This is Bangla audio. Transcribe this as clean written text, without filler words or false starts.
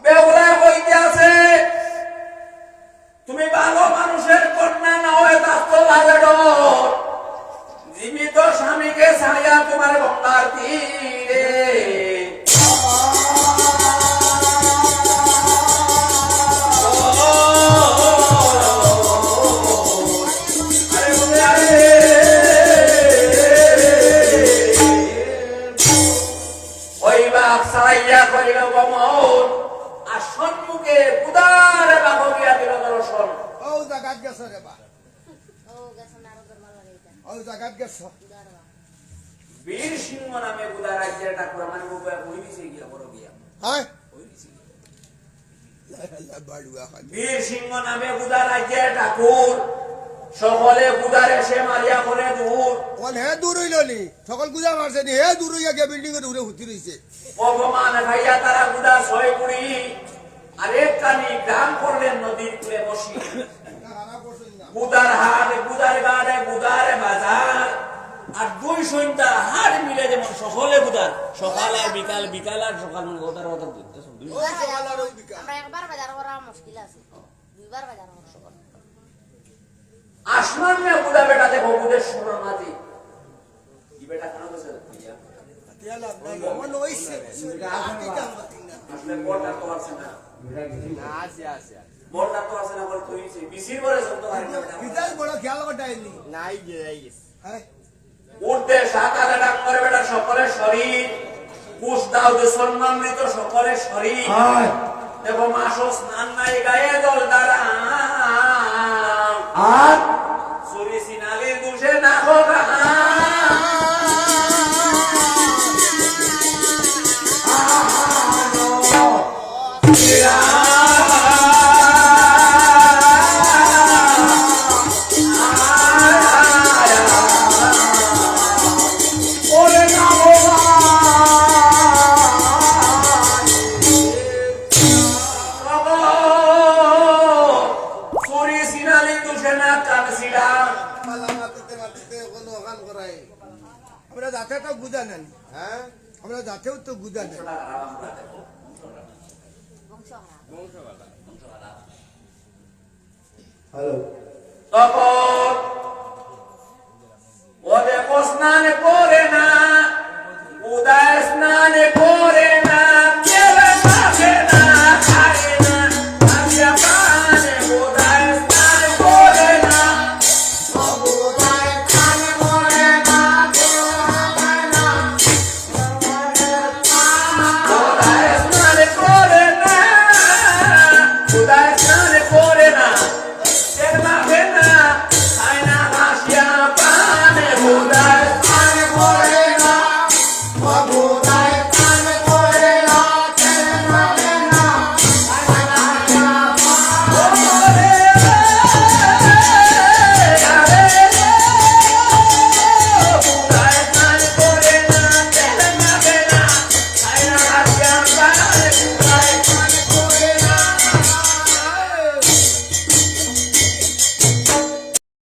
বেহুলা কইতে আছে তুমি ভালো মানুষের কন্যা না হয়ে থাকতো লাগে ডর জীবিত স্বামীকে ছাড়িয়া তোমার গঙ্গার তীরে ওই বাপ ছাড়াইয়া করিল গমন আর সম্মুখে উদার বাহবিয়া দিল দর্শন। ও জাগাত গেছ রে বা ও জাগাত গেছ বীর সিংহ নামে বুধা রাজ্যের ঠাকুর আমার ওই দিছে গিয়া বড় গিয়া হ্যাঁ বীর সিংহ নামে বুধা রাজ্যের ঠাকুর সকলে বুধার এসে মারিয়া করে দূর কোন হে দূর হইল নি সকল গুজা মারছে নি হে দূর হইয়া গিয়া বিল্ডিং এর উপরে হুতি রইছে অপমান ভাইয়া তারা বুধা ছয় কুড়ি আর এক কানি গ্রাম করলেন নদীর কূলে বসি বুধার হাট বুধার গাড়ে বুধার বাজার আর দুই সন্ধ্যা হাট মিলে যেমন সকলে বুধার সকাল আর বিকাল বিকাল আর সকাল মানে ওটার কথা বুঝতেছ আমরা একবার বাজার করা মুশকিল আছে দুইবার বাজার করা আসমান মে বুধা বেটা দেখো বুধের সোনার মাঝি কি বেটা কেন বসে ভাইয়া মন হইছে আসলে বড়টা তো আছে না বড়টা তো আছে না বল তুই বিসির বলে সব তো হারিয়ে বেটা বিদায় বড় খেয়াল কটাইনি নাই গেছে হ্যাঁ উঠতে সাকালে ডাঙ্গরে বেটা সকলের শরীর কুশ দাও যে সম্মানিত সকলের শরীর দেখো মাসো স্নান নাই গায়ে জল দ্বারা আর সুরি সিনালির দুষে না হোক আমরা যাতে তো গুজা নেন হ্যাঁ আমরা যাতেও তো গুজা নেন বংশ হ্যালো তখন